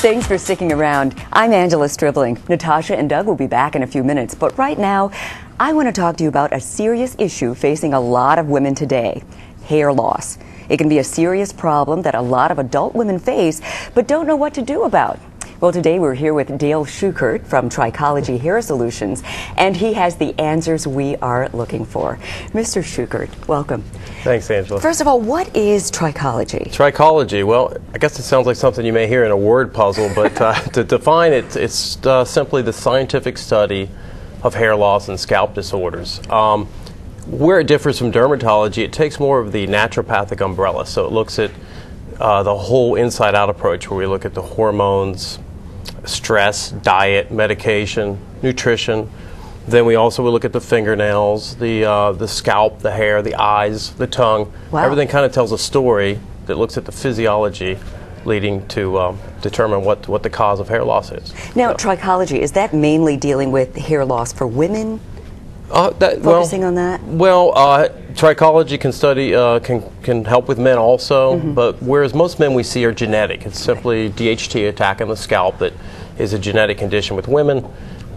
Thanks for sticking around. I'm Angela Stribling. Natasha and Doug will be back in a few minutes, but right now, I want to talk to you about a serious issue facing a lot of women today: hair loss. It can be a serious problem that a lot of adult women face, but don't know what to do about. Well, today we're here with Dale Schuchert from Trichology Hair Solutions, and he has the answers we are looking for. Mr. Schuchert, welcome. Thanks, Angela. First of all, what is trichology? Trichology, well, I guess it sounds like something you may hear in a word puzzle, but to define it, it's simply the scientific study of hair loss and scalp disorders. Where it differs from dermatology, it takes more of the naturopathic umbrella, so it looks at the whole inside-out approach, where we look at the hormones, stress, diet, medication, nutrition. Then we also will look at the fingernails, the scalp, the hair, the eyes, the tongue. Wow. Everything kind of tells a story that looks at the physiology leading to determine what the cause of hair loss is. Now, trichology, is that mainly dealing with hair loss for women? Focusing on that? Well, trichology can study can help with men also, but whereas most men we see are genetic, it's simply DHT attacking the scalp that is a genetic condition with women.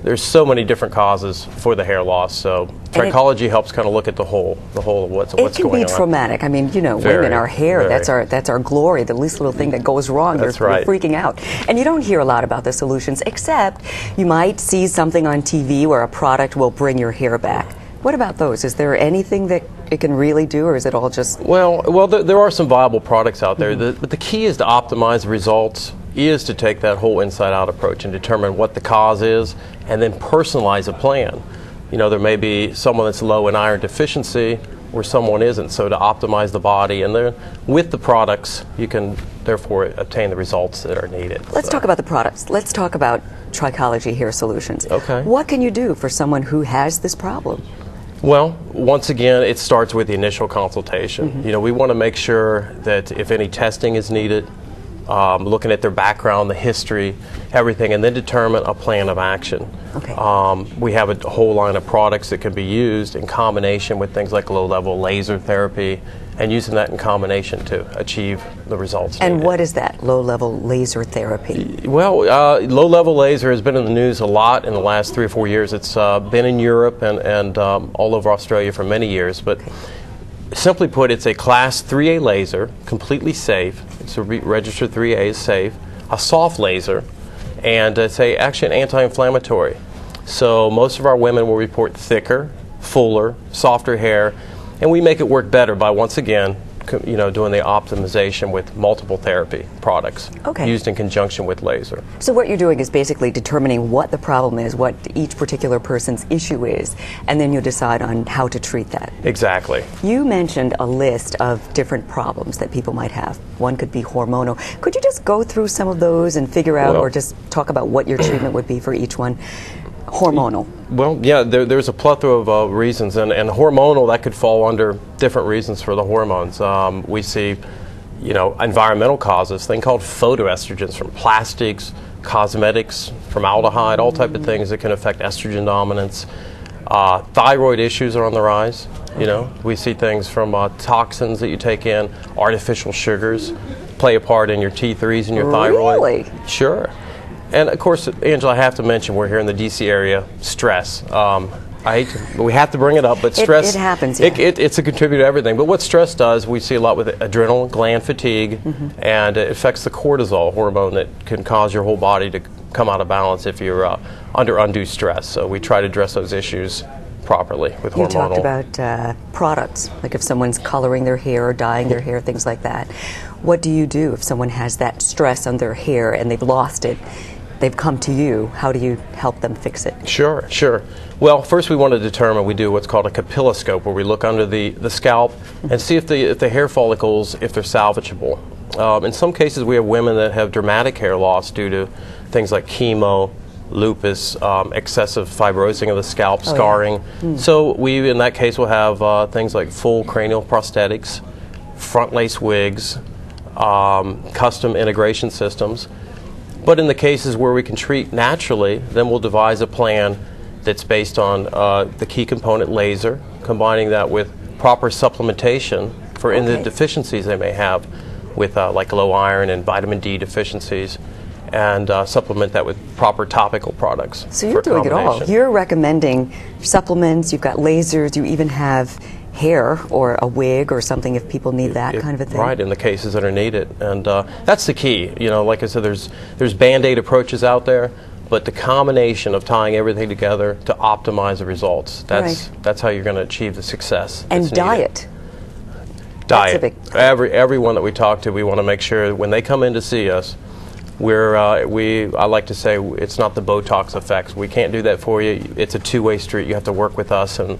There's so many different causes for the hair loss, so trichology helps kind of look at the whole of what's going on. It can be traumatic. I mean, you know, women, our hair, that's our glory. The least little thing that goes wrong, they're freaking out. And you don't hear a lot about the solutions, except you might see something on TV where a product will bring your hair back. What about those? Is there anything that it can really do, or is it all just... Well, there are some viable products out there, but the key is to optimize the results, is to take that whole inside-out approach and determine what the cause is, and then personalize a plan. You know, there may be someone that's low in iron deficiency where someone isn't, so to optimize the body, and then with the products, you can therefore obtain the results that are needed. Let's talk about the products. Let's talk about Trichology Hair Solutions. Okay. What can you do for someone who has this problem? Well, once again, it starts with the initial consultation. You know, we want to make sure that if any testing is needed, looking at their background, the history, everything, and then determine a plan of action. Okay. We have a whole line of products that can be used in combination with things like low-level laser therapy, and using that in combination to achieve the results needed. And what is that, low-level laser therapy? Well, low-level laser has been in the news a lot in the last 3 or 4 years. It's been in Europe and all over Australia for many years, but simply put, it's a Class 3A laser, completely safe. It's a registered 3A, is safe. A soft laser, and it's actually an anti-inflammatory. So most of our women will report thicker, fuller, softer hair, and we make it work better by, once again, you know, doing the optimization with multiple therapy products used in conjunction with laser. So what you're doing is basically determining what the problem is, what each particular person's issue is, and then you decide on how to treat that. Exactly. You mentioned a list of different problems that people might have. One could be hormonal. Could you just go through some of those and figure out, or just talk about what your treatment would be for each one? Hormonal. Well, yeah, there's a plethora of reasons, and hormonal, that could fall under different reasons for the hormones. We see, you know, environmental causes, thing called photoestrogens from plastics, cosmetics, formaldehyde, all type of things that can affect estrogen dominance. Thyroid issues are on the rise. You know, we see things from toxins that you take in, artificial sugars play a part in your T3s and your thyroid. Really? Sure. And of course, Angela, I have to mention we're here in the D.C. area. Stress. We have to bring it up, but stress. It happens. Yeah. It's a contributor to everything. But what stress does, we see a lot with adrenal gland fatigue, and it affects the cortisol hormone that can cause your whole body to come out of balance if you're under undue stress. So we try to address those issues properly with hormonal. You talked about products, like if someone's coloring their hair or dyeing their hair, things like that. What do you do if someone has that stress on their hair and they've lost it? They've come to you. How do you help them fix it? Sure. Well, first we want to determine, we do what's called a capilloscope, where we look under the scalp and see if the hair follicles, if they're salvageable. In some cases we have women that have dramatic hair loss due to things like chemo, lupus, excessive fibrosing of the scalp, scarring. So we, in that case, will have things like full cranial prosthetics, front lace wigs, custom integration systems. But in the cases where we can treat naturally, then we'll devise a plan that's based on the key component laser, combining that with proper supplementation for any deficiencies they may have with like low iron and vitamin D deficiencies. and supplement that with proper topical products. So you're doing it all. You're recommending supplements, you've got lasers, you even have hair or a wig or something if people need that kind of a thing. Right, in the cases that are needed. And that's the key. You know, like I said, there's Band-Aid approaches out there, but the combination of tying everything together to optimize the results, that's how you're going to achieve the success. And diet. Diet. Everyone that we talk to, we want to make sure when they come in to see us, I like to say it's not the Botox effects. We can't do that for you. It's a two-way street. You have to work with us. And in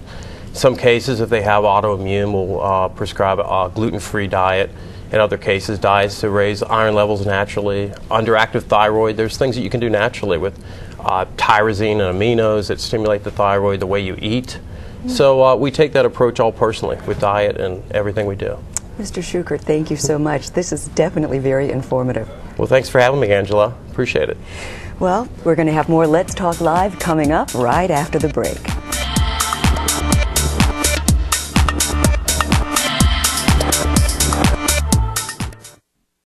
some cases, if they have autoimmune, we'll prescribe a gluten-free diet. In other cases, diets to raise iron levels naturally. Underactive thyroid, there's things that you can do naturally with tyrosine and aminos that stimulate the thyroid, the way you eat. So we take that approach all personally with diet and everything we do. Mr. Schuchert, thank you so much. This is definitely very informative. Well, thanks for having me, Angela. Appreciate it. Well, we're going to have more Let's Talk Live coming up right after the break.